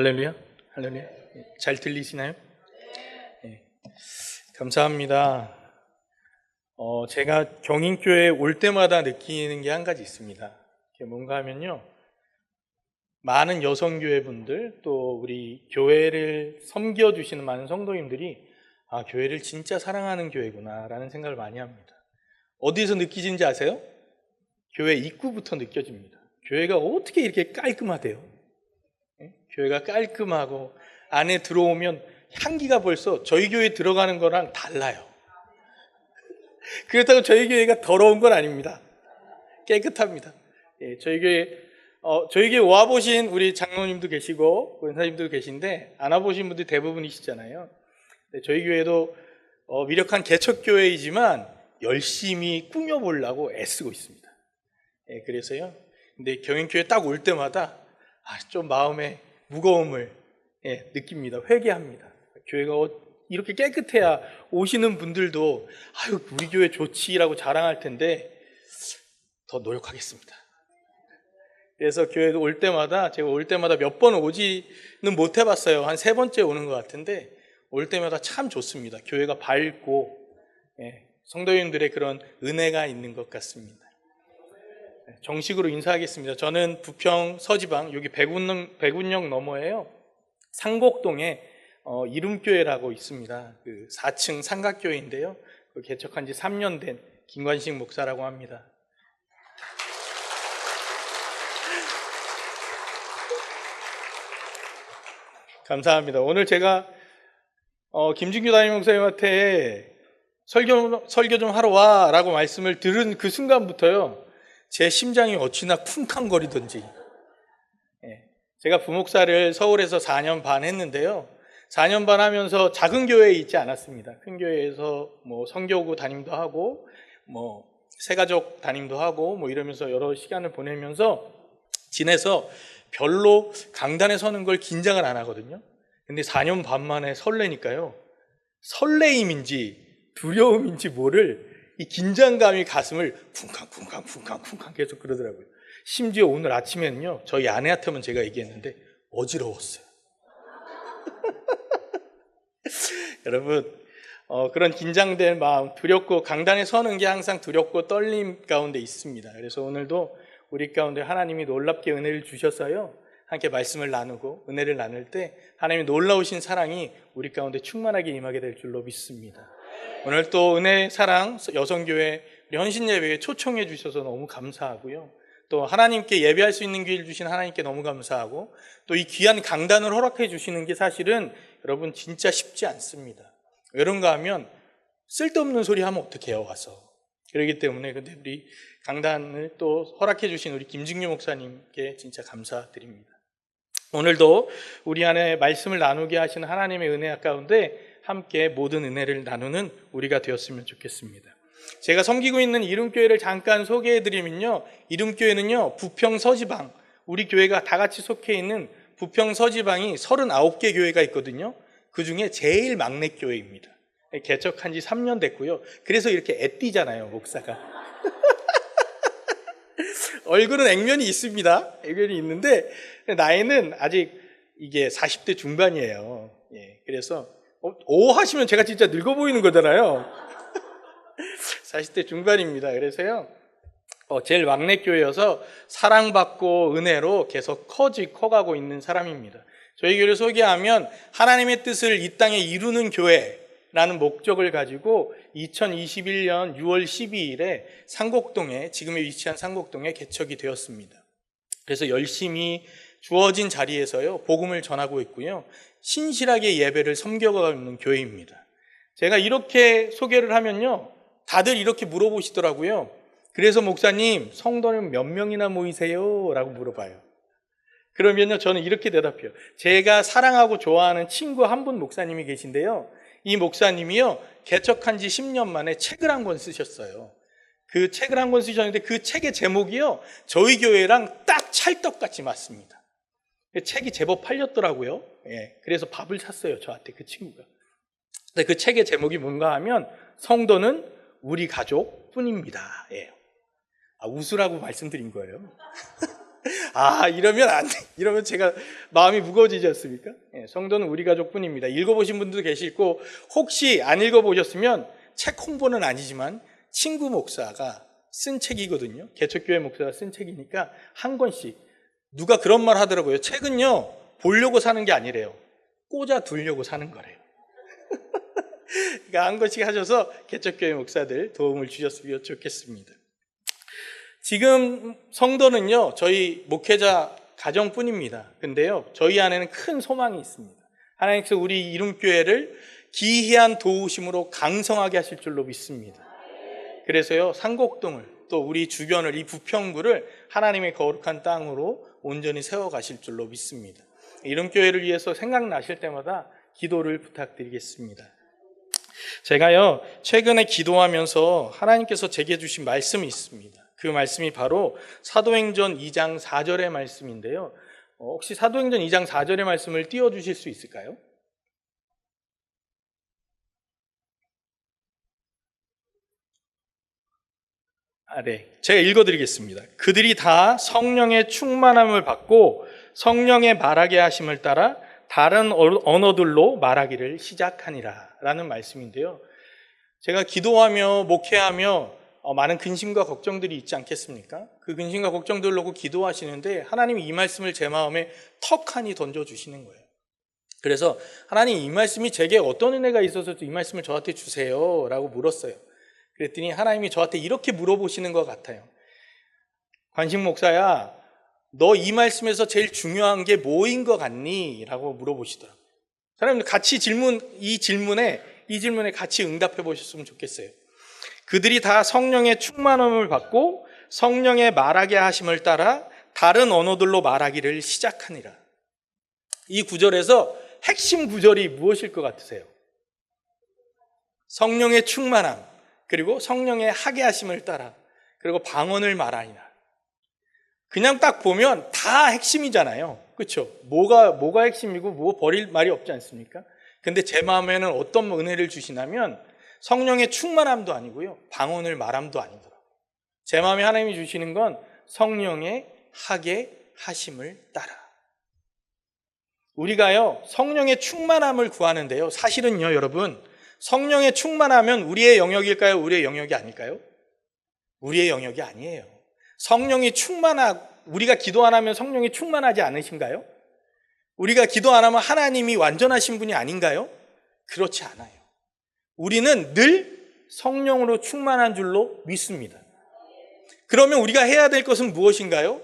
할렐루야, 할렐루야. 잘 들리시나요? 네, 감사합니다. 제가 경인교회에 올 때마다 느끼는 게 한 가지 있습니다. 그게 뭔가 하면요, 많은 여성교회분들 또 우리 교회를 섬겨주시는 많은 성도님들이 교회를 진짜 사랑하는 교회구나 라는 생각을 많이 합니다. 어디서 느끼시는지 아세요? 교회 입구부터 느껴집니다. 교회가 어떻게 이렇게 깔끔하대요? 교회가 깔끔하고 안에 들어오면 향기가 벌써 저희 교회 들어가는 거랑 달라요. 그렇다고 저희 교회가 더러운 건 아닙니다. 깨끗합니다. 저희 교회 와보신 우리 장로님도 계시고 권사님도 계신데 안 와보신 분들이 대부분이시잖아요. 저희 교회도 미력한 개척교회이지만 열심히 꾸며보려고 애쓰고 있습니다. 그래서요. 근데 경인교회 딱 올 때마다 좀 마음에 무거움을 느낍니다. 회개합니다. 교회가 이렇게 깨끗해야 오시는 분들도 우리 교회 좋지라고 자랑할 텐데 더 노력하겠습니다. 그래서 교회 올 때마다 제가 올 때마다 몇 번 오지는 못 해봤어요. 한 3번째 오는 것 같은데 올 때마다 참 좋습니다. 교회가 밝고 성도님들의 그런 은혜가 있는 것 같습니다. 정식으로 인사하겠습니다. 저는 부평 서지방 여기 백운역 너머에요. 상곡동에 이름교회라고 있습니다. 그 4층 삼각교회인데요. 개척한 지 3년 된 김관식 목사라고 합니다. 감사합니다. 오늘 제가 김진규 담임 목사님한테 설교 좀 하러 와라고 말씀을 들은 그 순간부터요. 제 심장이 어찌나 쿵쾅거리던지. 제가 부목사를 서울에서 4년 반 했는데요. 4년 반 하면서 작은 교회에 있지 않았습니다. 큰 교회에서 선교구 담임도 하고 새가족 담임도 하고 이러면서 여러 시간을 보내면서 지내서 별로 강단에 서는 걸 긴장을 안 하거든요. 근데 4년 반 만에 설레니까요. 설레임인지 두려움인지 모를 이 긴장감이 가슴을 쿵쾅쿵쾅쿵쾅쿵쾅 계속 그러더라고요. 심지어 오늘 아침에는요, 저희 아내한테만 제가 얘기했는데 어지러웠어요. 여러분, 그런 긴장된 마음, 두렵고 강단에 서는 게 항상 두렵고 떨림 가운데 있습니다. 그래서 오늘도 우리 가운데 하나님이 놀랍게 은혜를 주셔서요, 함께 말씀을 나누고 은혜를 나눌 때 하나님의 놀라우신 사랑이 우리 가운데 충만하게 임하게 될 줄로 믿습니다. 오늘 또 은혜 사랑 여성교회 우리 헌신예배에 초청해 주셔서 너무 감사하고요. 또 하나님께 예배할 수 있는 기회를 주신 하나님께 너무 감사하고 또 이 귀한 강단을 허락해 주시는 게 사실은 여러분 진짜 쉽지 않습니다. 왜그런가 하면 쓸데없는 소리 하면 어떡해요 와서. 그렇기 때문에 근데 우리 강단을 또 허락해 주신 우리 김진규 목사님께 진짜 감사드립니다. 오늘도 우리 안에 말씀을 나누게 하시는 하나님의 은혜 가운데 함께 모든 은혜를 나누는 우리가 되었으면 좋겠습니다. 제가 섬기고 있는 이름교회를 잠깐 소개해드리면요, 이름교회는요 부평 서지방, 우리 교회가 다 같이 속해 있는 부평 서지방이 39개 교회가 있거든요. 그 중에 제일 막내 교회입니다. 개척한 지 3년 됐고요. 그래서 이렇게 애띠잖아요, 목사가. 얼굴은 액면이 있습니다. 액면이 있는데 나이는 아직 이게 40대 중반이에요. 그래서 오 하시면 제가 진짜 늙어 보이는 거잖아요. 40대 중반입니다. 그래서요, 제일 막내 교회여서 사랑받고 은혜로 계속 커가고 있는 사람입니다. 저희 교회를 소개하면 하나님의 뜻을 이 땅에 이루는 교회라는 목적을 가지고 2021년 6월 12일에 상곡동에, 지금에 위치한 상곡동에 개척이 되었습니다. 그래서 열심히 주어진 자리에서요 복음을 전하고 있고요, 신실하게 예배를 섬겨가고 있는 교회입니다. 제가 이렇게 소개를 하면요, 다들 이렇게 물어보시더라고요. 그래서 목사님, 성도는 몇 명이나 모이세요? 라고 물어봐요. 그러면요, 저는 이렇게 대답해요. 제가 사랑하고 좋아하는 친구 한 분 목사님이 계신데요, 이 목사님이요 개척한 지 10년 만에 책을 한 권 쓰셨어요. 그 책을 한 권 쓰셨는데 그 책의 제목이요 저희 교회랑 딱 찰떡같이 맞습니다. 그 책이 제법 팔렸더라고요. 그래서 밥을 샀어요, 저한테 그 친구가. 근데 그 책의 제목이 뭔가 하면 성도는 우리 가족뿐입니다. 웃으라고 말씀드린 거예요. 이러면 안 돼. 이러면 제가 마음이 무거워지지 않습니까? 성도는 우리 가족뿐입니다. 읽어보신 분들도 계시고, 혹시 안 읽어보셨으면 책 홍보는 아니지만 친구 목사가 쓴 책이거든요. 개척교회 목사가 쓴 책이니까 한 권씩. 누가 그런 말 하더라고요. 책은요, 보려고 사는 게 아니래요. 꽂아 두려고 사는 거래요. 그러니까 한 권씩 하셔서 개척교회 목사들 도움을 주셨으면 좋겠습니다. 지금 성도는요, 저희 목회자 가정뿐입니다. 근데요, 저희 안에는 큰 소망이 있습니다. 하나님께서 우리 이름교회를 기이한 도우심으로 강성하게 하실 줄로 믿습니다. 그래서요, 상곡동을 또 우리 주변을, 이 부평구를 하나님의 거룩한 땅으로 온전히 세워가실 줄로 믿습니다. 이름교회를 위해서 생각나실 때마다 기도를 부탁드리겠습니다. 제가요, 최근에 기도하면서 하나님께서 제게 주신 말씀이 있습니다. 그 말씀이 바로 사도행전 2장 4절의 말씀인데요. 혹시 사도행전 2장 4절의 말씀을 띄워주실 수 있을까요? 네. 제가 읽어드리겠습니다. 그들이 다 성령의 충만함을 받고 성령의 말하게 하심을 따라 다른 언어들로 말하기를 시작하니라 라는 말씀인데요. 제가 기도하며 목회하며 많은 근심과 걱정들이 있지 않겠습니까? 그 근심과 걱정들을 놓고 기도하시는데 하나님이 이 말씀을 제 마음에 턱하니 던져주시는 거예요. 그래서 하나님, 이 말씀이 제게 어떤 은혜가 있어서 이 말씀을 저한테 주세요 라고 물었어요. 그랬더니 하나님이 저한테 이렇게 물어보시는 것 같아요. 관심 목사야, 너 이 말씀에서 제일 중요한 게 뭐인 것 같니? 라고 물어보시더라고요. 사람들 같이 이 질문에 같이 응답해 보셨으면 좋겠어요. 그들이 다 성령의 충만함을 받고 성령의 말하게 하심을 따라 다른 언어들로 말하기를 시작하니라. 이 구절에서 핵심 구절이 무엇일 것 같으세요? 성령의 충만함, 그리고 성령의 하게 하심을 따라, 그리고 방언을 말하니라. 그냥 딱 보면 다 핵심이잖아요. 그렇죠? 뭐가 핵심이고 뭐 버릴 말이 없지 않습니까? 근데 제 마음에는 어떤 은혜를 주시냐면 성령의 충만함도 아니고요, 방언을 말함도 아니더라고요. 제 마음에 하나님이 주시는 건 성령의 하게 하심을 따라. 우리가요, 성령의 충만함을 구하는데요, 사실은요, 여러분, 성령의 충만하면 우리의 영역일까요? 우리의 영역이 아닐까요? 우리의 영역이 아니에요. 성령이 우리가 기도 안 하면 성령이 충만하지 않으신가요? 우리가 기도 안 하면 하나님이 완전하신 분이 아닌가요? 그렇지 않아요. 우리는 늘 성령으로 충만한 줄로 믿습니다. 그러면 우리가 해야 될 것은 무엇인가요?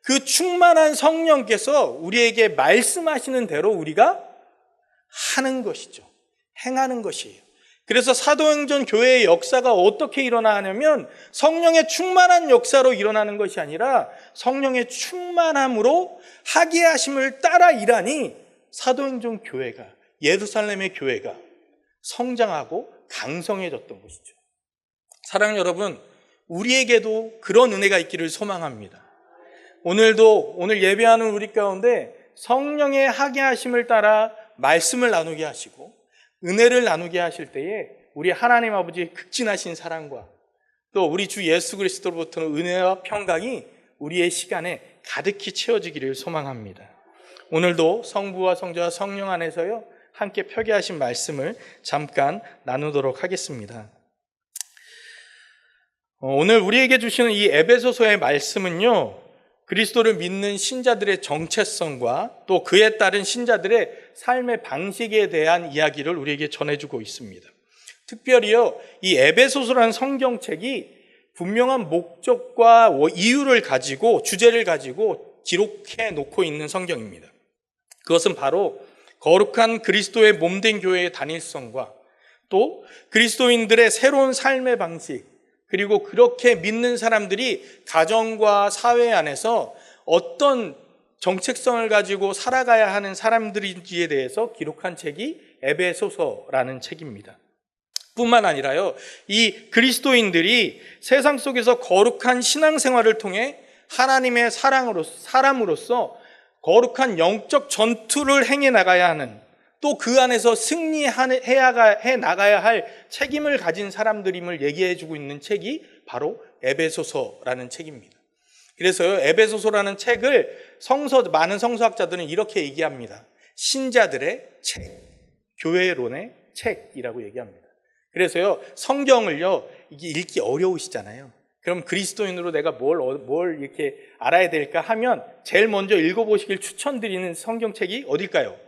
그 충만한 성령께서 우리에게 말씀하시는 대로 우리가 하는 것이죠. 행하는 것이에요. 그래서 사도행전 교회의 역사가 어떻게 일어나냐면 성령의 충만한 역사로 일어나는 것이 아니라 성령의 충만함으로 하게 하심을 따라 일하니 사도행전 교회가, 예루살렘의 교회가 성장하고 강성해졌던 것이죠. 사랑하는 여러분, 우리에게도 그런 은혜가 있기를 소망합니다. 오늘 예배하는 우리 가운데 성령의 하게 하심을 따라 말씀을 나누게 하시고 은혜를 나누게 하실 때에 우리 하나님 아버지의 극진하신 사랑과 또 우리 주 예수 그리스도로부터는 은혜와 평강이 우리의 시간에 가득히 채워지기를 소망합니다. 오늘도 성부와 성자와 성령 안에서요, 함께 펴게 하신 말씀을 잠깐 나누도록 하겠습니다. 오늘 우리에게 주시는 이 에베소서의 말씀은요, 그리스도를 믿는 신자들의 정체성과 또 그에 따른 신자들의 삶의 방식에 대한 이야기를 우리에게 전해주고 있습니다. 특별히요, 이 에베소서라는 성경책이 분명한 목적과 이유를 가지고, 주제를 가지고 기록해 놓고 있는 성경입니다. 그것은 바로 거룩한 그리스도의 몸된 교회의 단일성과 또 그리스도인들의 새로운 삶의 방식, 그리고 그렇게 믿는 사람들이 가정과 사회 안에서 어떤 정체성을 가지고 살아가야 하는 사람들인지에 대해서 기록한 책이 에베소서라는 책입니다. 뿐만 아니라요, 이 그리스도인들이 세상 속에서 거룩한 신앙생활을 통해 하나님의 사람으로서 거룩한 영적 전투를 행해 나가야 하는, 또 그 안에서 승리해 나가야 할 책임을 가진 사람들임을 얘기해 주고 있는 책이 바로 에베소서라는 책입니다. 그래서요, 에베소서라는 책을 많은 성서학자들은 이렇게 얘기합니다. 신자들의 책, 교회론의 책이라고 얘기합니다. 그래서요, 성경을요, 이게 읽기 어려우시잖아요. 그럼 그리스도인으로 내가 뭘 이렇게 알아야 될까 하면 제일 먼저 읽어보시길 추천드리는 성경책이 어딜까요?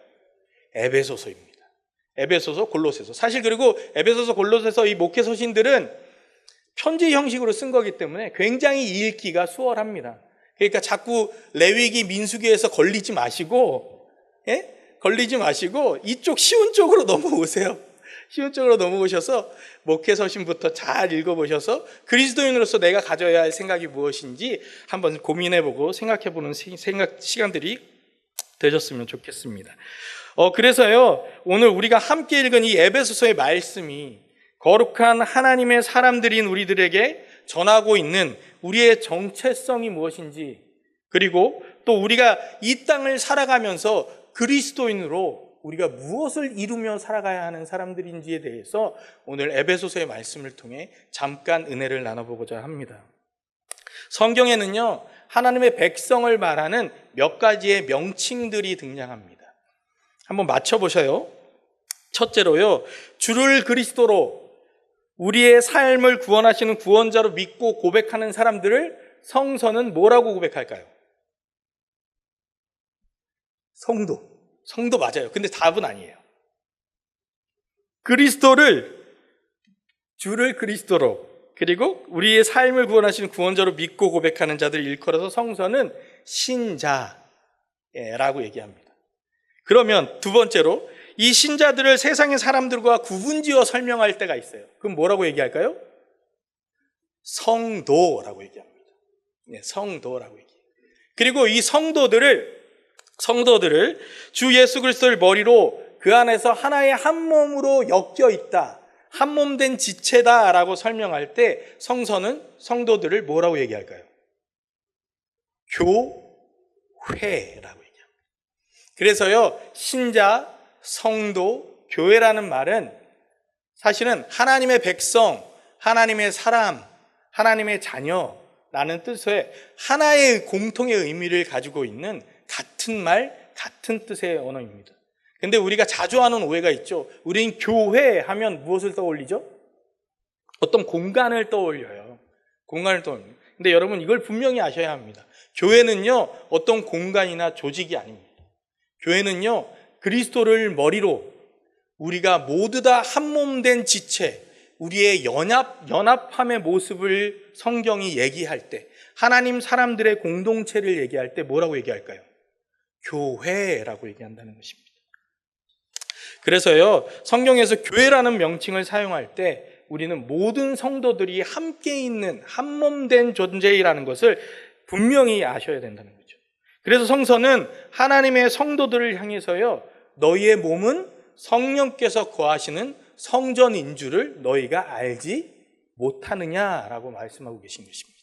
에베소서입니다. 에베소서, 골로새서. 사실 그리고 에베소서, 골로새서 이 목회 서신들은 편지 형식으로 쓴 거기 때문에 굉장히 읽기가 수월합니다. 그러니까 자꾸 레위기, 민수기에서 걸리지 마시고, 걸리지 마시고 이쪽 쉬운 쪽으로 넘어오세요. 쉬운 쪽으로 넘어오셔서 목회 서신부터 잘 읽어보셔서 그리스도인으로서 내가 가져야 할 생각이 무엇인지 한번 고민해보고 생각해보는 시간들이 되셨으면 좋겠습니다. 그래서요, 오늘 우리가 함께 읽은 이 에베소서의 말씀이 거룩한 하나님의 사람들인 우리들에게 전하고 있는 우리의 정체성이 무엇인지, 그리고 또 우리가 이 땅을 살아가면서 그리스도인으로 우리가 무엇을 이루며 살아가야 하는 사람들인지에 대해서 오늘 에베소서의 말씀을 통해 잠깐 은혜를 나눠보고자 합니다. 성경에는요, 하나님의 백성을 말하는 몇 가지의 명칭들이 등장합니다. 한번 맞춰보셔요. 첫째로요, 주를 그리스도로 우리의 삶을 구원하시는 구원자로 믿고 고백하는 사람들을 성서는 뭐라고 고백할까요? 성도 맞아요. 근데 답은 아니에요. 주를 그리스도로, 그리고 우리의 삶을 구원하시는 구원자로 믿고 고백하는 자들 일컬어서 성서는 신자라고 얘기합니다. 그러면 두 번째로 이 신자들을 세상의 사람들과 구분지어 설명할 때가 있어요. 그럼 뭐라고 얘기할까요? 성도라고 얘기합니다. 성도라고 얘기해요. 그리고 이 성도들을 주 예수 그리스도를 머리로 그 안에서 하나의 한 몸으로 엮여 있다, 한 몸 된 지체다라고 설명할 때 성도들을 뭐라고 얘기할까요? 교회라고 얘기합니다. 그래서요, 신자, 성도, 교회라는 말은 사실은 하나님의 백성, 하나님의 사람, 하나님의 자녀라는 뜻의 하나의 공통의 의미를 가지고 있는 같은 말, 같은 뜻의 언어입니다. 근데 우리가 자주 하는 오해가 있죠. 우린 교회 하면 무엇을 떠올리죠? 어떤 공간을 떠올려요. 근데 여러분, 이걸 분명히 아셔야 합니다. 교회는요, 어떤 공간이나 조직이 아닙니다. 교회는요, 그리스도를 머리로 우리가 모두 다 한 몸 된 지체, 우리의 연합함의 모습을 성경이 얘기할 때, 하나님 사람들의 공동체를 얘기할 때 뭐라고 얘기할까요? 교회라고 얘기한다는 것입니다. 그래서요, 성경에서 교회라는 명칭을 사용할 때 우리는 모든 성도들이 함께 있는 한 몸 된 존재라는 것을 분명히 아셔야 된다는 거죠. 그래서 성서는 하나님의 성도들을 향해서요, 너희의 몸은 성령께서 거하시는 성전인 줄을 너희가 알지 못하느냐라고 말씀하고 계신 것입니다.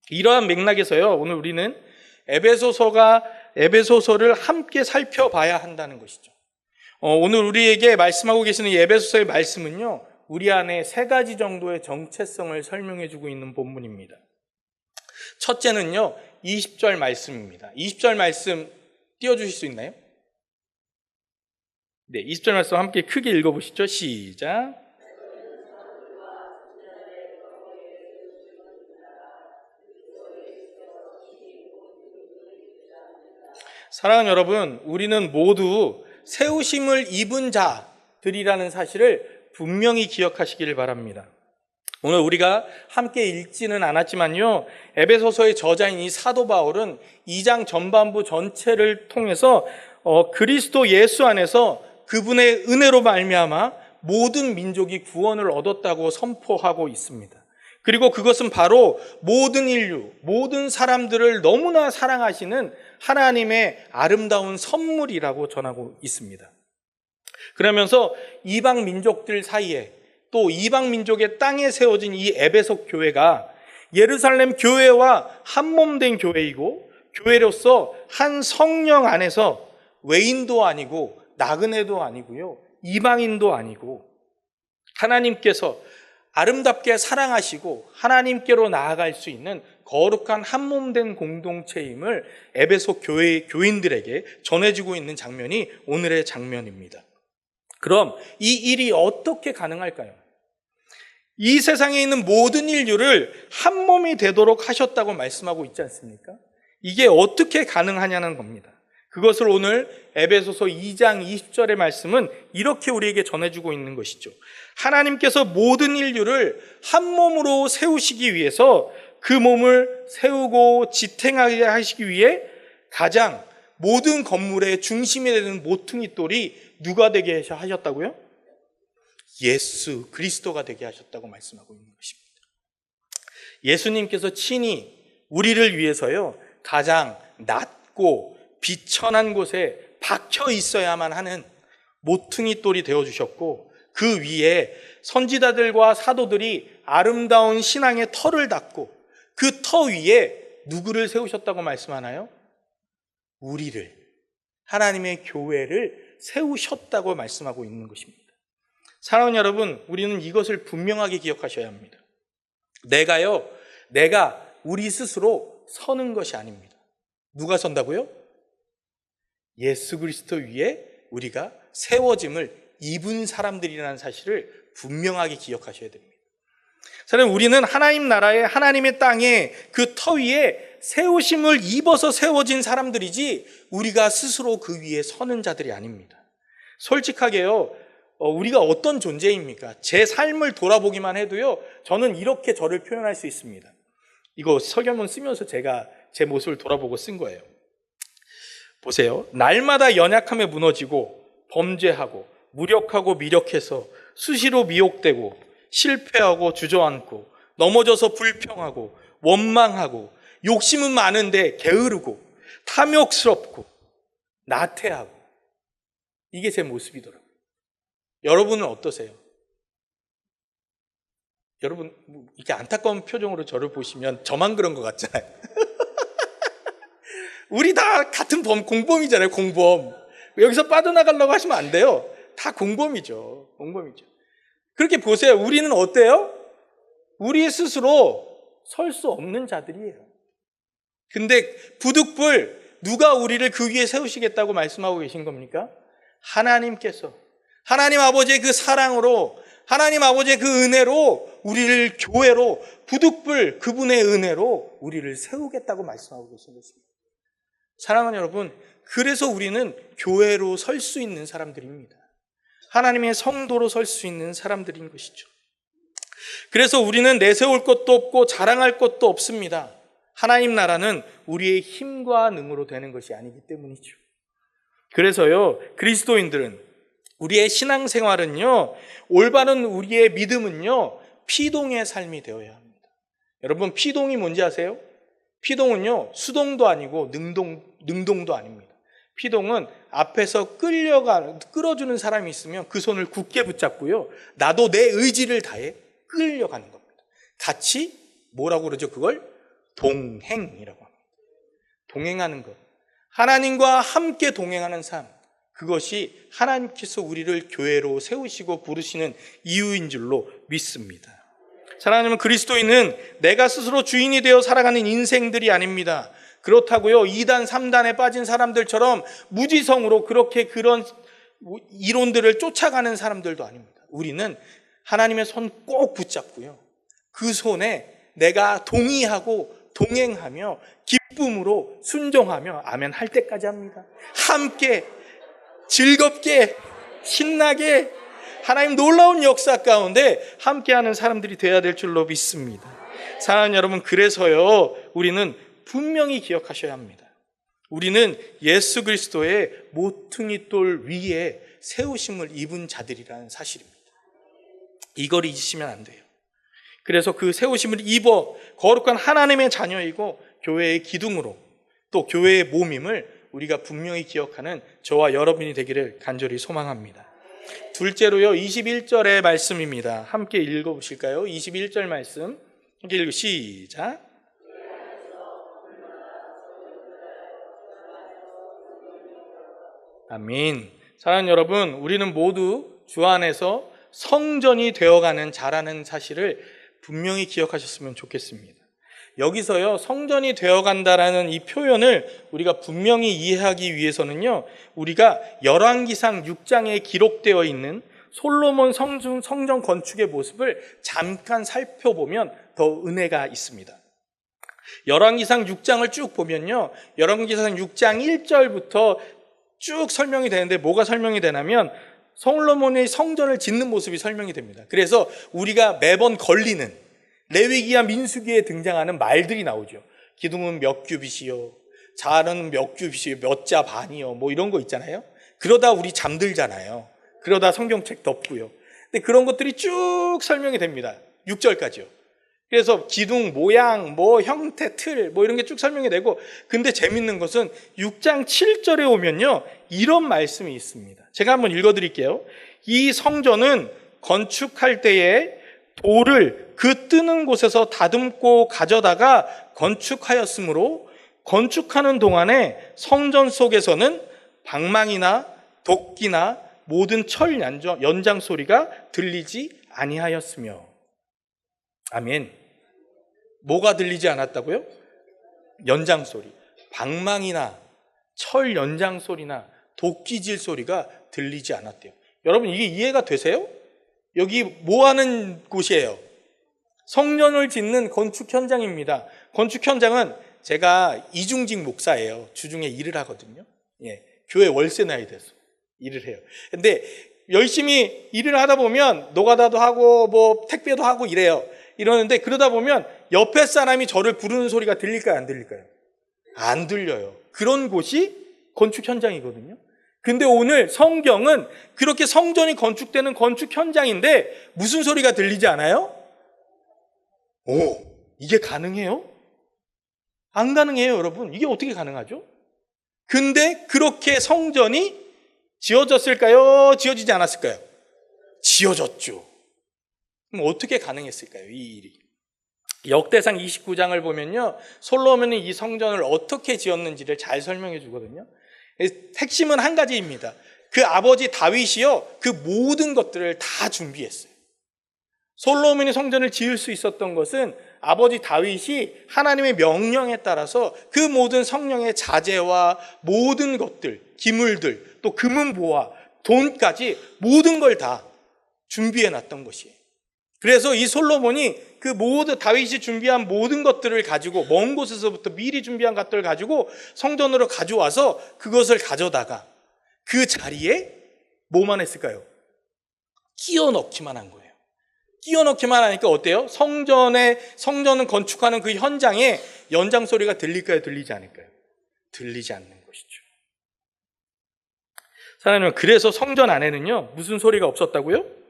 이러한 맥락에서요, 오늘 우리는 에베소서를 함께 살펴봐야 한다는 것이죠. 오늘 우리에게 말씀하고 계시는 이 에베소서의 말씀은요, 우리 안에 세 가지 정도의 정체성을 설명해주고 있는 본문입니다. 첫째는요, 20절 말씀입니다. 20절 말씀 띄워주실 수 있나요? 네, 20절 말씀 함께 크게 읽어보시죠. 시작. 사랑하는 여러분, 우리는 모두 세우심을 입은 자들이라는 사실을 분명히 기억하시기를 바랍니다. 오늘 우리가 함께 읽지는 않았지만요, 에베소서의 저자인 이 사도 바울은 2장 전반부 전체를 통해서 그리스도 예수 안에서 그분의 은혜로 말미암아 모든 민족이 구원을 얻었다고 선포하고 있습니다. 그리고 그것은 바로 모든 인류, 모든 사람들을 너무나 사랑하시는 하나님의 아름다운 선물이라고 전하고 있습니다. 그러면서 이방 민족들 사이에, 또 이방 민족의 땅에 세워진 이 에베소 교회가 예루살렘 교회와 한 몸 된 교회이고, 교회로서 한 성령 안에서 외인도 아니고 나그네도 아니고요, 이방인도 아니고 하나님께서 아름답게 사랑하시고 하나님께로 나아갈 수 있는 거룩한 한몸된 공동체임을 에베소 교회 교인들에게 전해주고 있는 장면이 오늘의 장면입니다. 그럼 이 일이 어떻게 가능할까요? 이 세상에 있는 모든 인류를 한 몸이 되도록 하셨다고 말씀하고 있지 않습니까? 이게 어떻게 가능하냐는 겁니다. 그것을 오늘 에베소서 2장 20절의 말씀은 이렇게 우리에게 전해주고 있는 것이죠. 하나님께서 모든 인류를 한 몸으로 세우시기 위해서 그 몸을 세우고 지탱하게 하시기 위해 가장 모든 건물의 중심이 되는 모퉁이 돌이 누가 되게 하셨다고요? 예수 그리스도가 되게 하셨다고 말씀하고 있는 것입니다. 예수님께서 친히 우리를 위해서요, 가장 낮고 비천한 곳에 박혀 있어야만 하는 모퉁이 돌이 되어주셨고, 그 위에 선지자들과 사도들이 아름다운 신앙의 터를 닦고 그 터 위에 누구를 세우셨다고 말씀하나요? 우리를, 하나님의 교회를 세우셨다고 말씀하고 있는 것입니다. 사랑하는 여러분, 우리는 이것을 분명하게 기억하셔야 합니다. 내가 우리 스스로 서는 것이 아닙니다. 누가 선다고요? 예수 그리스도 위에 우리가 세워짐을 입은 사람들이라는 사실을 분명하게 기억하셔야 됩니다. 사실 우리는 하나님 나라의 하나님의 땅에 그 터 위에 세우심을 입어서 세워진 사람들이지 우리가 스스로 그 위에 서는 자들이 아닙니다. 솔직하게요, 우리가 어떤 존재입니까? 제 삶을 돌아보기만 해도요, 저는 이렇게 저를 표현할 수 있습니다. 이거 설교문 쓰면서 제가 제 모습을 돌아보고 쓴 거예요. 보세요. 날마다 연약함에 무너지고 범죄하고 무력하고 미력해서 수시로 미혹되고 실패하고 주저앉고 넘어져서 불평하고 원망하고 욕심은 많은데 게으르고 탐욕스럽고 나태하고, 이게 제 모습이더라고요. 여러분은 어떠세요? 여러분 이렇게 안타까운 표정으로 저를 보시면 저만 그런 것 같잖아요. 우리 다 같은 공범이잖아요. 공범. 여기서 빠져나가려고 하시면 안 돼요. 다 공범이죠. 공범이죠. 그렇게 보세요. 우리는 어때요? 우리 스스로 설 수 없는 자들이에요. 근데 부득불 누가 우리를 그 위에 세우시겠다고 말씀하고 계신 겁니까? 하나님께서, 하나님 아버지의 그 사랑으로, 하나님 아버지의 그 은혜로 우리를 교회로, 부득불 그분의 은혜로 우리를 세우겠다고 말씀하고 계신 것입니다. 사랑하는 여러분, 그래서 우리는 교회로 설 수 있는 사람들입니다. 하나님의 성도로 설 수 있는 사람들인 것이죠. 그래서 우리는 내세울 것도 없고 자랑할 것도 없습니다. 하나님 나라는 우리의 힘과 능으로 되는 것이 아니기 때문이죠. 그래서요, 그리스도인들은, 우리의 신앙생활은요, 올바른 우리의 믿음은요, 피동의 삶이 되어야 합니다. 여러분, 피동이 뭔지 아세요? 피동은요, 수동도 아니고 능동도 아닙니다. 피동은 앞에서 끌어주는 사람이 있으면 그 손을 굳게 붙잡고요, 나도 내 의지를 다해 끌려가는 겁니다. 같이 뭐라고 그러죠? 그걸 동행이라고 합니다. 동행하는 것, 하나님과 함께 동행하는 삶, 그것이 하나님께서 우리를 교회로 세우시고 부르시는 이유인 줄로 믿습니다. 사랑하는 그리스도인은 내가 스스로 주인이 되어 살아가는 인생들이 아닙니다. 그렇다고요, 2단, 3단에 빠진 사람들처럼 무지성으로 그렇게 그런 이론들을 쫓아가는 사람들도 아닙니다. 우리는 하나님의 손 꼭 붙잡고요, 그 손에 내가 동의하고 동행하며 기쁨으로 순종하며 아멘 할 때까지 합니다. 함께 즐겁게 신나게 하나님 놀라운 역사 가운데 함께하는 사람들이 되어야 될 줄로 믿습니다. 사랑하는 여러분, 그래서요, 우리는 분명히 기억하셔야 합니다. 우리는 예수 그리스도의 모퉁이 돌 위에 세우심을 입은 자들이라는 사실입니다. 이걸 잊으시면 안 돼요. 그래서 그 세우심을 입어 거룩한 하나님의 자녀이고 교회의 기둥으로, 또 교회의 몸임을 우리가 분명히 기억하는 저와 여러분이 되기를 간절히 소망합니다. 둘째로요, 21절의 말씀입니다. 함께 읽어보실까요? 21절 말씀 함께 읽고 시작. 아멘. 사랑하는 여러분, 우리는 모두 주 안에서 성전이 되어가는 자라는 사실을 분명히 기억하셨으면 좋겠습니다. 여기서요, 성전이 되어간다라는 이 표현을 우리가 분명히 이해하기 위해서는요, 우리가 열왕기상 6장에 기록되어 있는 솔로몬 성전 건축의 모습을 잠깐 살펴보면 더 은혜가 있습니다. 열왕기상 6장을 쭉 보면요, 열왕기상 6장 1절부터 쭉 설명이 되는데 뭐가 설명이 되냐면 솔로몬의 성전을 짓는 모습이 설명이 됩니다. 그래서 우리가 매번 걸리는 레위기와 민수기에 등장하는 말들이 나오죠. 기둥은 몇 규빗이요, 자는 몇 규빗이요, 몇 자 반이요, 뭐 이런 거 있잖아요. 그러다 우리 잠들잖아요. 그러다 성경책 덮고요. 근데 그런 것들이 쭉 설명이 됩니다. 6절까지요. 그래서 기둥 모양, 뭐 형태, 틀, 뭐 이런 게 쭉 설명이 되고, 근데 재밌는 것은 6장 7절에 오면요, 이런 말씀이 있습니다. 제가 한번 읽어드릴게요. 이 성전은 건축할 때에 돌을 그 뜨는 곳에서 다듬고 가져다가 건축하였으므로 건축하는 동안에 성전 속에서는 방망이나 도끼나 모든 철 연장 소리가 들리지 아니하였으며. 아멘. 뭐가 들리지 않았다고요? 연장 소리, 방망이나 철 연장 소리나 도끼질 소리가 들리지 않았대요. 여러분, 이게 이해가 되세요? 여기 뭐 하는 곳이에요? 성전을 짓는 건축 현장입니다. 건축 현장은, 제가 이중직 목사예요. 주중에 일을 하거든요. 예, 교회 월세 나야 돼서 일을 해요. 근데 열심히 일을 하다 보면 노가다도 하고 뭐 택배도 하고 이러는데, 그러다 보면 옆에 사람이 저를 부르는 소리가 들릴까요, 안 들릴까요? 안 들려요. 그런 곳이 건축 현장이거든요. 근데 오늘 성경은 그렇게 성전이 건축되는 건축 현장인데 무슨 소리가 들리지 않아요? 오, 이게 가능해요? 안 가능해요, 여러분. 이게 어떻게 가능하죠? 근데 그렇게 성전이 지어졌을까요? 지어지지 않았을까요? 지어졌죠. 그럼 어떻게 가능했을까요, 이 일이? 역대상 29장을 보면요, 솔로몬이 이 성전을 어떻게 지었는지를 잘 설명해 주거든요. 핵심은 한 가지입니다. 그 아버지 다윗이요, 그 모든 것들을 다 준비했어요. 솔로몬이 성전을 지을 수 있었던 것은 아버지 다윗이 하나님의 명령에 따라서 그 모든 성령의 자재와 모든 것들, 기물들, 또 금은보화, 돈까지 모든 걸 다 준비해 놨던 것이에요. 그래서 이 솔로몬이 그 모든 다윗이 준비한 모든 것들을 가지고, 먼 곳에서부터 미리 준비한 것들을 가지고 성전으로 가져와서 그것을 가져다가 그 자리에 뭐만 했을까요? 끼워 넣기만 한 거예요. 끼워 넣기만 하니까 어때요? 성전은 건축하는 그 현장에 연장 소리가 들릴까요, 들리지 않을까요? 들리지 않는 것이죠. 사랑하는, 그래서 성전 안에는요, 무슨 소리가 없었다고요?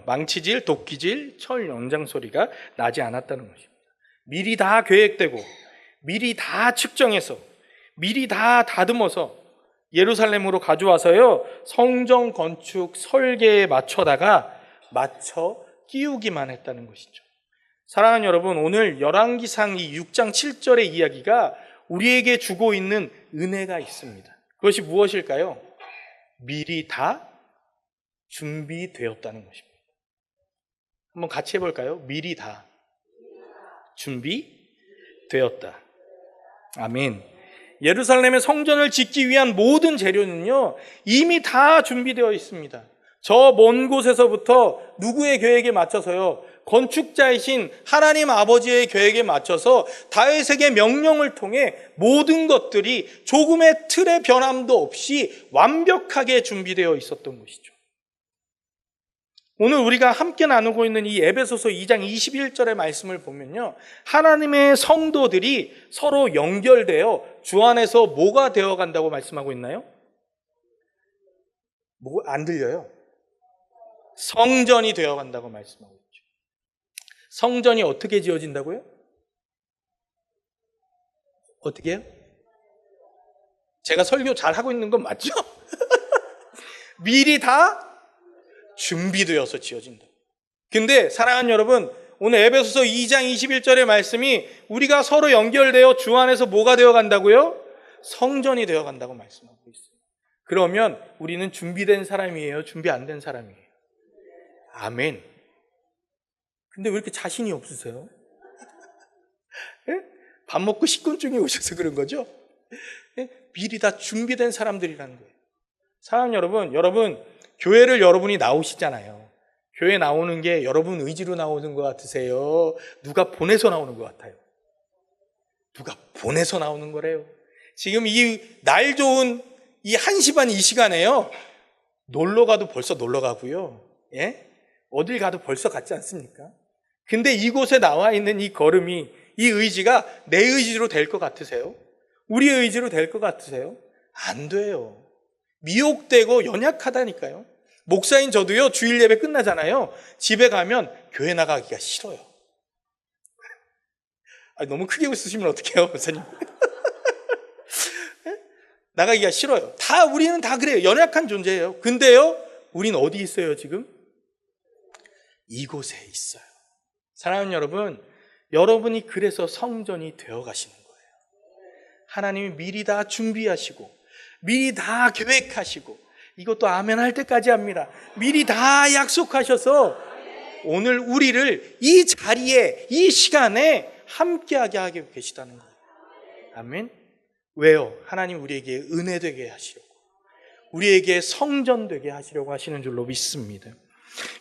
망치질, 도끼질, 철 연장 소리가 나지 않았다는 것입니다. 미리 다 계획되고, 미리 다 측정해서, 미리 다 다듬어서 예루살렘으로 가져와서요, 성전 건축 설계에 맞춰 끼우기만 했다는 것이죠. 사랑하는 여러분, 오늘 열왕기상 이 6장 7절의 이야기가 우리에게 주고 있는 은혜가 있습니다. 그것이 무엇일까요? 미리 다 준비되었다는 것입니다. 한번 같이 해볼까요? 미리 다 준비되었다. 아멘. 예루살렘의 성전을 짓기 위한 모든 재료는요, 이미 다 준비되어 있습니다. 저 먼 곳에서부터 누구의 계획에 맞춰서요? 건축자이신 하나님 아버지의 계획에 맞춰서 다윗에게 명령을 통해 모든 것들이 조금의 틀의 변함도 없이 완벽하게 준비되어 있었던 것이죠. 오늘 우리가 함께 나누고 있는 이 에베소서 2장 21절의 말씀을 보면요, 하나님의 성도들이 서로 연결되어 주 안에서 뭐가 되어 간다고 말씀하고 있나요? 뭐 안 들려요? 성전이 되어 간다고 말씀하고 있죠. 성전이 어떻게 지어진다고요? 어떻게 해요? 제가 설교 잘 하고 있는 건 맞죠? 미리 다 준비되어서 지어진다. 근데 사랑하는 여러분, 오늘 에베소서 2장 21절의 말씀이 우리가 서로 연결되어 주 안에서 뭐가 되어 간다고요? 성전이 되어 간다고 말씀하고 있어요. 그러면 우리는 준비된 사람이에요? 준비 안 된 사람이에요? 아멘. 근데 왜 이렇게 자신이 없으세요? 밥 먹고 식곤증이 오셔서 그런 거죠. 미리 다 준비된 사람들이라는 거예요. 사랑하는 여러분, 교회를 여러분이 나오시잖아요. 교회 나오는 게 여러분 의지로 나오는 것 같으세요? 누가 보내서 나오는 것 같아요? 누가 보내서 나오는 거래요. 지금 이 날 좋은 이 1시 반 이 시간에요. 놀러 가도 벌써 놀러 가고요. 예? 어딜 가도 벌써 갔지 않습니까? 근데 이곳에 나와 있는 이 걸음이, 이 의지가 내 의지로 될 것 같으세요? 우리의 의지로 될 것 같으세요? 안 돼요. 미혹되고 연약하다니까요. 목사인 저도요, 주일 예배 끝나잖아요. 집에 가면 교회 나가기가 싫어요. 너무 크게 웃으시면 어떡해요, 목사님? 나가기가 싫어요. 우리는 다 그래요. 연약한 존재예요. 근데요, 우린 어디 있어요, 지금? 이곳에 있어요. 사랑하는 여러분, 여러분이 그래서 성전이 되어 가시는 거예요. 하나님이 미리 다 준비하시고, 미리 다 계획하시고, 이것도 아멘 할 때까지 합니다. 미리 다 약속하셔서 오늘 우리를 이 자리에, 이 시간에 함께하게 하고 계시다는 거예요. 아멘. 왜요? 하나님 우리에게 은혜 되게 하시려고, 우리에게 성전 되게 하시려고 하시는 줄로 믿습니다.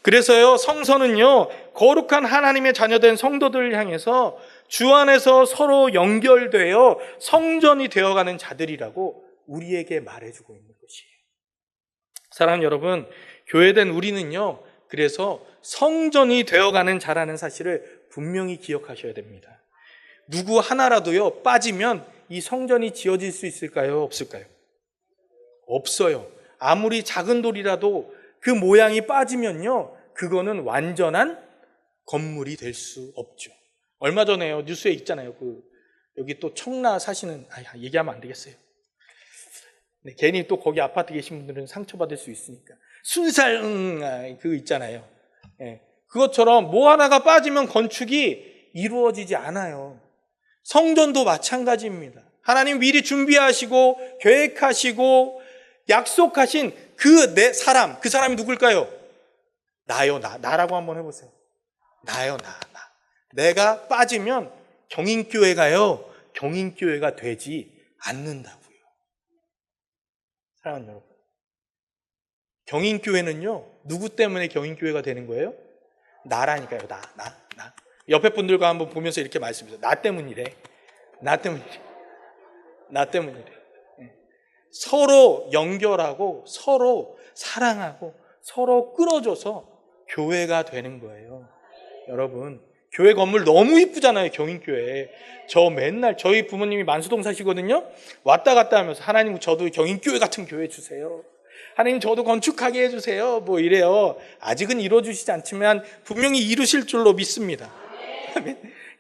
그래서요, 성서는요, 거룩한 하나님의 자녀된 성도들을 향해서 주 안에서 서로 연결되어 성전이 되어가는 자들이라고 우리에게 말해주고 있는 것이에요. 사랑하는 여러분, 교회된 우리는요, 그래서 성전이 되어가는 자라는 사실을 분명히 기억하셔야 됩니다. 누구 하나라도요, 빠지면 이 성전이 지어질 수 있을까요? 없을까요? 없어요. 아무리 작은 돌이라도 그 모양이 빠지면요, 그거는 완전한 건물이 될 수 없죠. 얼마 전에요, 뉴스에 있잖아요. 여기 또 청라 사시는, 얘기하면 안 되겠어요. 네, 괜히 또 거기 아파트 계신 분들은 상처받을 수 있으니까. 순살, 그거 있잖아요. 네, 그것처럼 뭐 하나가 빠지면 건축이 이루어지지 않아요. 성전도 마찬가지입니다. 하나님 미리 준비하시고, 계획하시고, 약속하신 그 사람, 그 사람이 누굴까요? 나요, 나라고 한번 해보세요. 나요, 나. 내가 빠지면 경인교회가요, 경인교회가 되지 않는다고요. 사랑하는 여러분, 경인교회는요, 누구 때문에 경인교회가 되는 거예요? 나라니까요. 나. 옆에 분들과 한번 보면서 이렇게 말씀해주세요. 나 때문이래. 서로 연결하고, 서로 사랑하고, 서로 끌어줘서 교회가 되는 거예요. 여러분, 교회 건물 너무 이쁘잖아요, 경인교회. 맨날 저희 부모님이 만수동 사시거든요. 왔다 갔다 하면서 하나님, 저도 경인교회 같은 교회 주세요. 하나님, 저도 건축하게 해주세요. 뭐 이래요. 아직은 이루어주시지 않지만 분명히 이루실 줄로 믿습니다.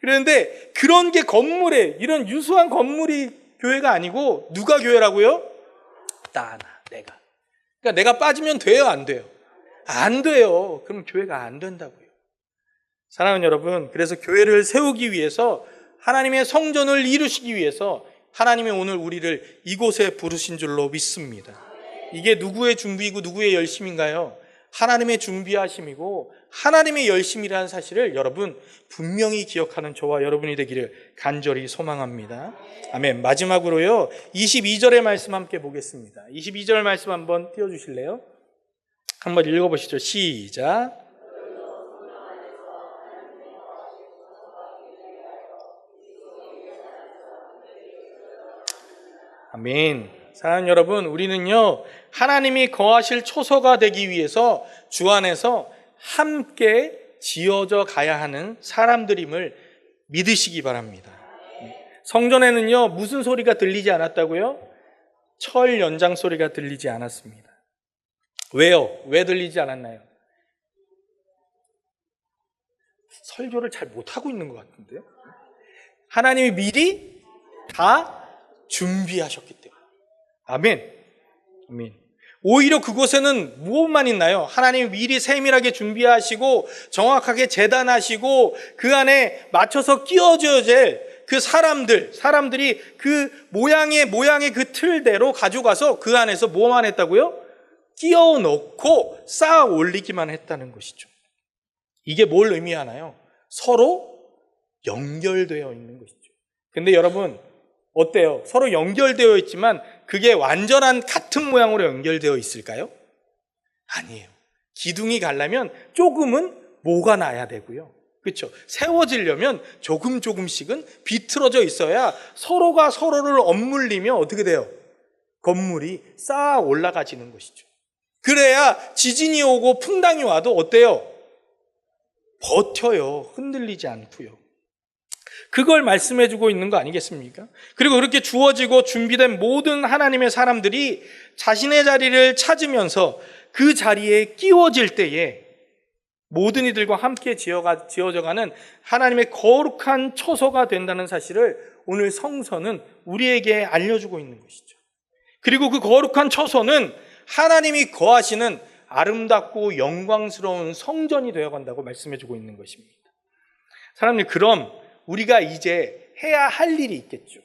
그런데 그런 게 건물에, 이런 유수한 건물이 교회가 아니고 누가 교회라고요? 내가. 그러니까 내가 빠지면 돼요, 안 돼요? 안 돼요. 그럼 교회가 안 된다고요. 사랑하는 여러분, 그래서 교회를 세우기 위해서, 하나님의 성전을 이루시기 위해서 하나님이 오늘 우리를 이곳에 부르신 줄로 믿습니다. 이게 누구의 준비이고 누구의 열심인가요? 하나님의 준비하심이고 하나님의 열심이라는 사실을 여러분 분명히 기억하는 저와 여러분이 되기를 간절히 소망합니다. 아멘. 마지막으로요, 22절의 말씀 함께 보겠습니다. 22절 말씀 한번 띄워주실래요? 한번 읽어보시죠. 시작. 아멘. 사랑하는 여러분, 우리는요, 하나님이 거하실 초소가 되기 위해서 주 안에서 함께 지어져 가야 하는 사람들임을 믿으시기 바랍니다. 성전에는요, 무슨 소리가 들리지 않았다고요? 철 연장 소리가 들리지 않았습니다. 왜요? 왜 들리지 않았나요? 설교를 잘 못하고 있는 것 같은데요? 하나님이 미리 다 준비하셨기 때문에. 아멘. 오히려 그곳에는 무엇만 있나요? 하나님이 미리 세밀하게 준비하시고 정확하게 재단하시고 그 안에 맞춰서 끼워줘야 될 그 사람들이 그 모양의 그 틀대로 가져가서 그 안에서 뭐만 했다고요? 끼워 넣고 쌓아 올리기만 했다는 것이죠. 이게 뭘 의미하나요? 서로 연결되어 있는 것이죠. 근데 여러분 어때요? 서로 연결되어 있지만 그게 완전한 같은 모양으로 연결되어 있을까요? 아니에요. 기둥이 가려면 조금은 모가 나야 되고요. 그렇죠? 세워지려면 조금씩은 비틀어져 있어야 서로가 서로를 엇물리며 어떻게 돼요? 건물이 쌓아 올라가지는 것이죠. 그래야 지진이 오고 풍랑이 와도 어때요? 버텨요. 흔들리지 않고요. 그걸 말씀해주고 있는 거 아니겠습니까? 그리고 그렇게 주어지고 준비된 모든 하나님의 사람들이 자신의 자리를 찾으면서 그 자리에 끼워질 때에 모든 이들과 함께 지어져가는 하나님의 거룩한 처소가 된다는 사실을 오늘 성서는 우리에게 알려주고 있는 것이죠. 그리고 그 거룩한 처소는 하나님이 거하시는 아름답고 영광스러운 성전이 되어간다고 말씀해주고 있는 것입니다. 사람들, 그럼 우리가 이제 해야 할 일이 있겠죠.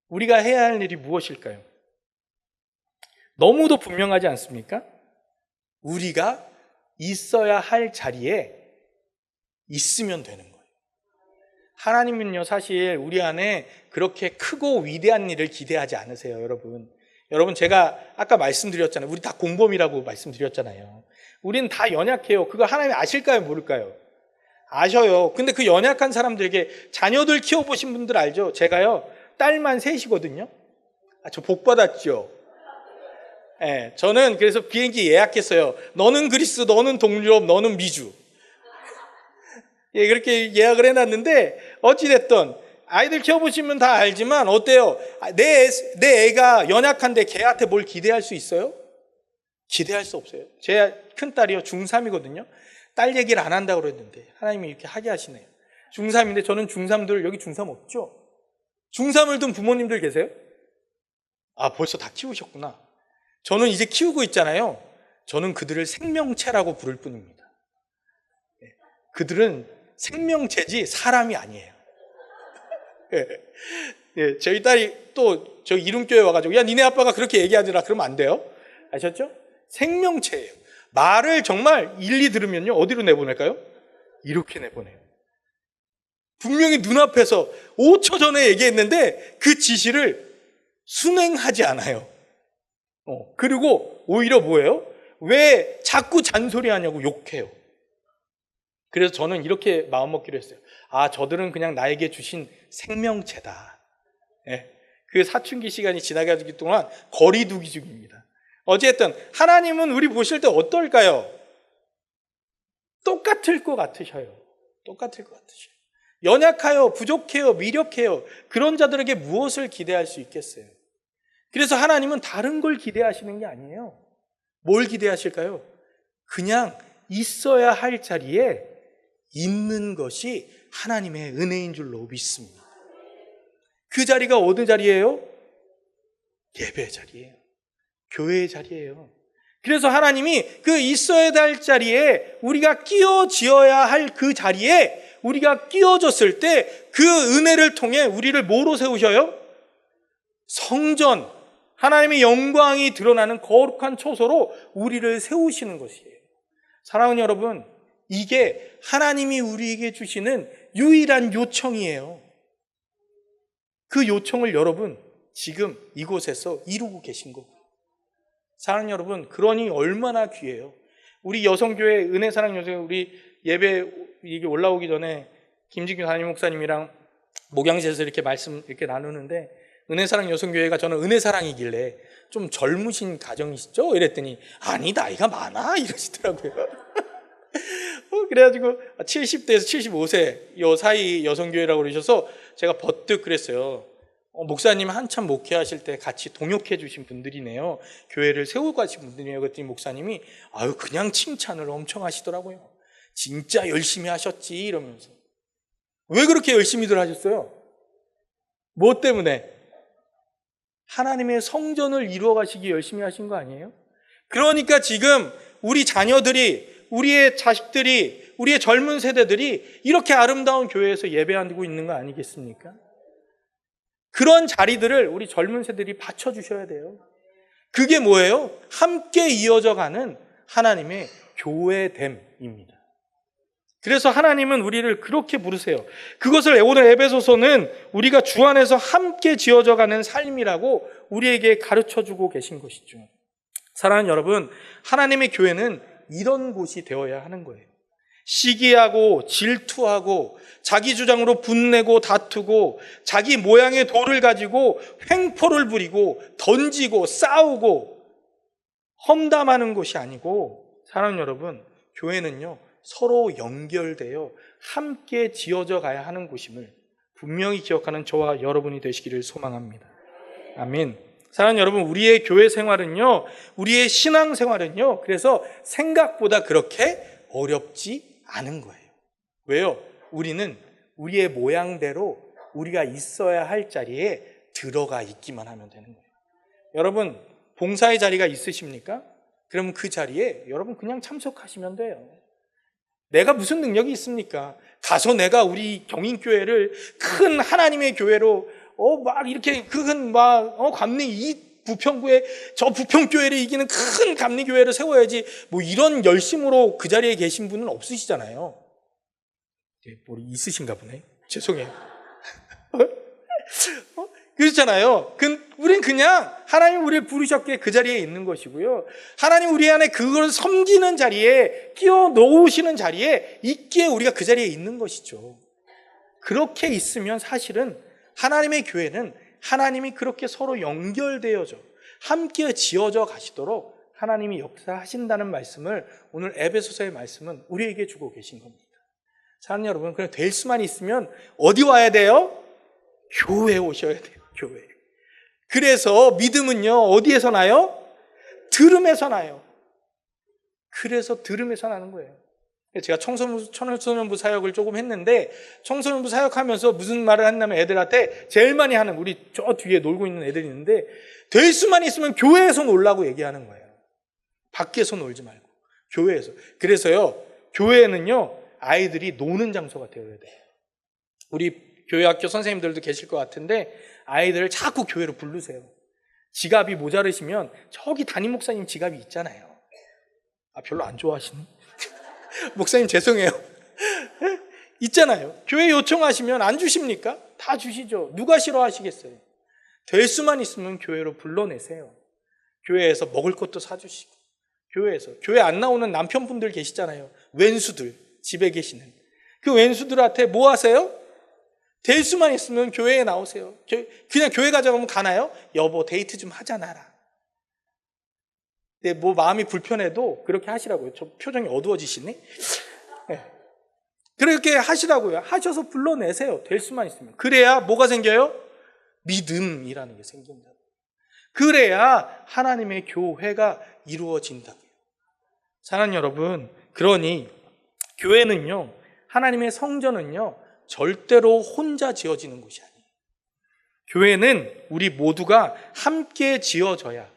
우리가 해야 할 일이 무엇일까요? 너무도 분명하지 않습니까? 우리가 있어야 할 자리에 있으면 되는 거예요. 하나님은요, 사실 우리 안에 그렇게 크고 위대한 일을 기대하지 않으세요, 여러분. 여러분, 제가 아까 말씀드렸잖아요. 우리 다 공범이라고 말씀드렸잖아요. 우리는 다 연약해요. 그거 하나님 아실까요, 모를까요? 아셔요. 근데 그 연약한 사람들에게 자녀들 키워보신 분들 알죠? 제가요, 딸만 셋이거든요. 저 복 받았죠. 네, 저는 그래서 비행기 예약했어요. 너는 그리스, 너는 동유럽, 너는 미주. 예, 그렇게 예약을 해놨는데 어찌됐든 아이들 키워보시면 다 알지만 어때요? 내 애가 연약한데 걔한테 뭘 기대할 수 있어요? 기대할 수 없어요. 제 큰딸이요, 중3이거든요. 딸 얘기를 안 한다고 그랬는데 하나님이 이렇게 하게 하시네요. 중3인데 저는 중3들, 여기 중3 없죠? 중3을 둔 부모님들 계세요? 아, 벌써 다 키우셨구나. 저는 이제 키우고 있잖아요. 저는 그들을 생명체라고 부를 뿐입니다. 그들은 생명체지 사람이 아니에요. 저희 딸이 또 저희 이름교회 와가지고 야, 니네 아빠가 그렇게 얘기하더라. 그러면 안 돼요. 아셨죠? 생명체예요. 말을 정말 일리 들으면요, 어디로 내보낼까요? 이렇게 내보내요. 분명히 눈앞에서 5초 전에 얘기했는데 그 지시를 순행하지 않아요. 그리고 오히려 뭐예요? 왜 자꾸 잔소리하냐고 욕해요. 그래서 저는 이렇게 마음먹기로 했어요. 아, 저들은 그냥 나에게 주신 생명체다. 네. 그 사춘기 시간이 지나가기 동안 거리두기 중입니다. 어쨌든 하나님은 우리 보실 때 어떨까요? 똑같을 것 같으셔요. 똑같을 것 같으셔요. 연약하여, 부족해요, 미력해요. 그런 자들에게 무엇을 기대할 수 있겠어요? 그래서 하나님은 다른 걸 기대하시는 게 아니에요. 뭘 기대하실까요? 그냥 있어야 할 자리에 있는 것이 하나님의 은혜인 줄로 믿습니다. 그 자리가 어느 자리예요? 예배 자리예요. 교회의 자리예요. 그래서 하나님이 그 있어야 할 자리에 우리가 끼어지어야 할 그 자리에 우리가 끼어졌을 때 그 은혜를 통해 우리를 뭐로 세우셔요? 성전, 하나님의 영광이 드러나는 거룩한 처소로 우리를 세우시는 것이에요. 사랑하는 여러분, 이게 하나님이 우리에게 주시는 유일한 요청이에요. 그 요청을 여러분 지금 이곳에서 이루고 계신 거고, 사랑하는 여러분, 그러니 얼마나 귀해요. 우리 여성교회 은혜사랑 여성, 우리 예배 이게 올라오기 전에 김진규 담임 목사님이랑 목양지에서 이렇게 말씀 이렇게 나누는데, 은혜사랑 여성교회가 저는 은혜사랑이길래 좀 젊으신 가정이시죠? 이랬더니 아니, 나이가 많아 이러시더라고요. 그래가지고 70대에서 75세 요 사이 여성교회라고 그러셔서 제가 버뜩 그랬어요. 목사님 한참 목회하실 때 같이 동역해 주신 분들이네요. 교회를 세우고 가신 분들이네요. 그랬더니 목사님이 아유, 그냥 칭찬을 엄청 하시더라고요. 진짜 열심히 하셨지 이러면서. 왜 그렇게 열심히들 하셨어요? 뭐 때문에? 하나님의 성전을 이루어 가시기 열심히 하신 거 아니에요? 그러니까 지금 우리 자녀들이, 우리의 자식들이, 우리의 젊은 세대들이 이렇게 아름다운 교회에서 예배하고 있는 거 아니겠습니까? 그런 자리들을 우리 젊은 세대들이 받쳐주셔야 돼요. 그게 뭐예요? 함께 이어져 가는 하나님의 교회됨입니다. 그래서 하나님은 우리를 그렇게 부르세요. 그것을 오늘 에베소서는 우리가 주 안에서 함께 지어져가는 삶이라고 우리에게 가르쳐주고 계신 것이죠. 사랑하는 여러분, 하나님의 교회는 이런 곳이 되어야 하는 거예요. 시기하고 질투하고 자기 주장으로 분내고 다투고 자기 모양의 돌을 가지고 횡포를 부리고 던지고 싸우고 험담하는 곳이 아니고, 사랑하는 여러분, 교회는요 서로 연결되어 함께 지어져 가야 하는 곳임을 분명히 기억하는 저와 여러분이 되시기를 소망합니다. 아멘. 사랑하는 여러분, 우리의 교회 생활은요, 우리의 신앙 생활은요, 그래서 생각보다 그렇게 어렵지 않은 거예요. 왜요? 우리는 우리의 모양대로 우리가 있어야 할 자리에 들어가 있기만 하면 되는 거예요. 여러분, 봉사의 자리가 있으십니까? 그러면 그 자리에 여러분 그냥 참석하시면 돼요. 내가 무슨 능력이 있습니까? 가서 내가 우리 경인교회를 큰 하나님의 교회로 막 이렇게 큰 감리 이 부평구에 저 부평교회를 이기는 큰 감리교회를 세워야지 뭐 이런 열심으로 그 자리에 계신 분은 없으시잖아요. 뭐 있으신가 보네. 죄송해요. 그렇잖아요. 우린 그냥 하나님 우리를 부르셨기에 그 자리에 있는 것이고요. 하나님 우리 안에 그걸 섬기는 자리에 끼워 넣으시는 자리에 있기에 우리가 그 자리에 있는 것이죠. 그렇게 있으면 사실은 하나님의 교회는 하나님이 그렇게 서로 연결되어져 함께 지어져 가시도록 하나님이 역사하신다는 말씀을 오늘 에베소서의 말씀은 우리에게 주고 계신 겁니다. 사랑하는 여러분, 그냥 될 수만 있으면 어디 와야 돼요? 교회에 오셔야 돼요. 교회. 그래서 믿음은요 어디에서 나요? 들음에서 나요. 그래서 들음에서 나는 거예요. 제가 청소년부 사역을 조금 했는데, 청소년부 사역하면서 무슨 말을 했냐면 애들한테 제일 많이 하는, 우리 저 뒤에 놀고 있는 애들이 있는데, 될 수만 있으면 교회에서 놀라고 얘기하는 거예요. 밖에서 놀지 말고 교회에서. 그래서요 교회는요 아이들이 노는 장소가 되어야 돼요. 우리 교회 학교 선생님들도 계실 것 같은데 아이들을 자꾸 교회로 부르세요. 지갑이 모자르시면 저기 담임 목사님 지갑이 있잖아요. 별로 안 좋아하시네. 목사님 죄송해요. 있잖아요. 교회 요청하시면 안 주십니까? 다 주시죠. 누가 싫어하시겠어요? 될 수만 있으면 교회로 불러내세요. 교회에서 먹을 것도 사주시고, 교회에서 교회 안 나오는 남편분들 계시잖아요. 왼수들 집에 계시는 그 왼수들한테 뭐 하세요? 될 수만 있으면 교회에 나오세요. 그냥 교회 가자고 가나요? 여보 데이트 좀 하자 나랑. 근데 뭐 마음이 불편해도 그렇게 하시라고요. 저 표정이 어두워지시네. 네. 그렇게 하시라고요. 하셔서 불러내세요. 될 수만 있으면. 그래야 뭐가 생겨요? 믿음이라는 게 생긴다. 그래야 하나님의 교회가 이루어진다고요. 사랑하는 여러분, 그러니 교회는요, 하나님의 성전은요 절대로 혼자 지어지는 곳이 아니에요. 교회는 우리 모두가 함께 지어져야,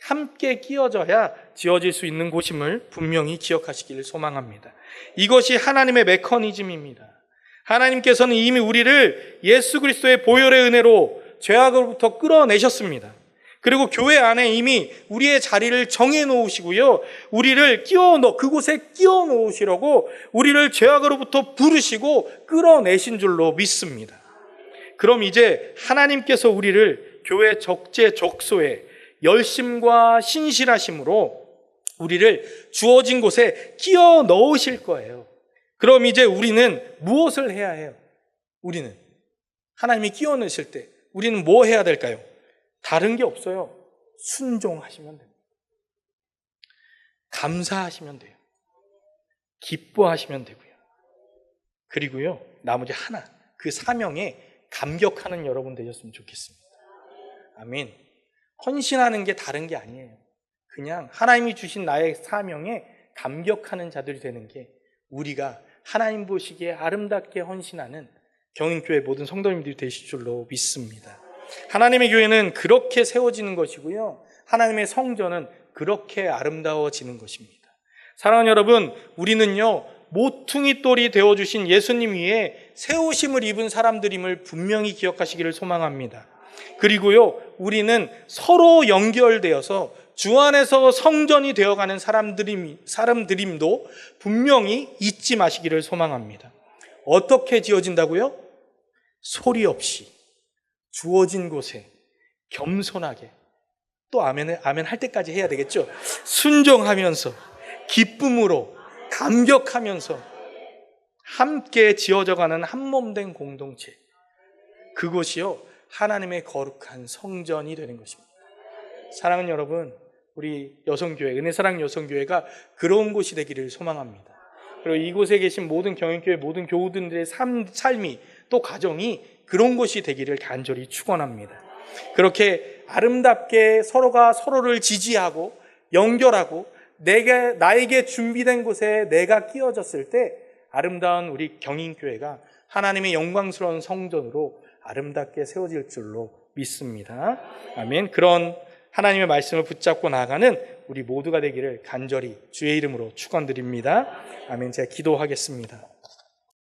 함께 끼어져야 지어질 수 있는 곳임을 분명히 기억하시기를 소망합니다. 이것이 하나님의 메커니즘입니다. 하나님께서는 이미 우리를 예수 그리스도의 보혈의 은혜로 죄악으로부터 끌어내셨습니다. 그리고 교회 안에 이미 우리의 자리를 정해 놓으시고요, 우리를 그곳에 끼워 놓으시려고 우리를 죄악으로부터 부르시고 끌어내신 줄로 믿습니다. 그럼 이제 하나님께서 우리를 교회 적재적소에 열심과 신실하심으로 우리를 주어진 곳에 끼워 넣으실 거예요. 그럼 이제 우리는 무엇을 해야 해요? 우리는 하나님이 끼워 넣으실 때 우리는 뭐 해야 될까요? 다른 게 없어요. 순종하시면 됩니다. 감사하시면 돼요. 기뻐하시면 되고요. 그리고요, 나머지 하나, 그 사명에 감격하는 여러분 되셨으면 좋겠습니다. 아멘. 헌신하는 게 다른 게 아니에요. 그냥 하나님이 주신 나의 사명에 감격하는 자들이 되는 게 우리가 하나님 보시기에 아름답게 헌신하는 경인교회 모든 성도님들이 되실 줄로 믿습니다. 하나님의 교회는 그렇게 세워지는 것이고요, 하나님의 성전은 그렇게 아름다워지는 것입니다. 사랑하는 여러분, 우리는요 모퉁이 돌이 되어주신 예수님 위에 세우심을 입은 사람들임을 분명히 기억하시기를 소망합니다. 그리고요, 우리는 서로 연결되어서 주 안에서 성전이 되어가는 사람들임도 분명히 잊지 마시기를 소망합니다. 어떻게 지어진다고요? 소리 없이 주어진 곳에 겸손하게, 또 아멘 할 때까지 해야 되겠죠. 순종하면서 기쁨으로 감격하면서 함께 지어져가는 한몸된 공동체, 그것이요 하나님의 거룩한 성전이 되는 것입니다. 사랑하는 여러분, 우리 여성교회, 은혜사랑 여성교회가 그런 곳이 되기를 소망합니다. 그리고 이곳에 계신 모든 경영교회 모든 교우들의 삶이 또 가정이 그런 곳이 되기를 간절히 축원합니다. 그렇게 아름답게 서로가 서로를 지지하고 연결하고 나에게 준비된 곳에 내가 끼워졌을 때 아름다운 우리 경인교회가 하나님의 영광스러운 성전으로 아름답게 세워질 줄로 믿습니다. 아멘. 그런 하나님의 말씀을 붙잡고 나아가는 우리 모두가 되기를 간절히 주의 이름으로 축원드립니다. 아멘. 제가 기도하겠습니다.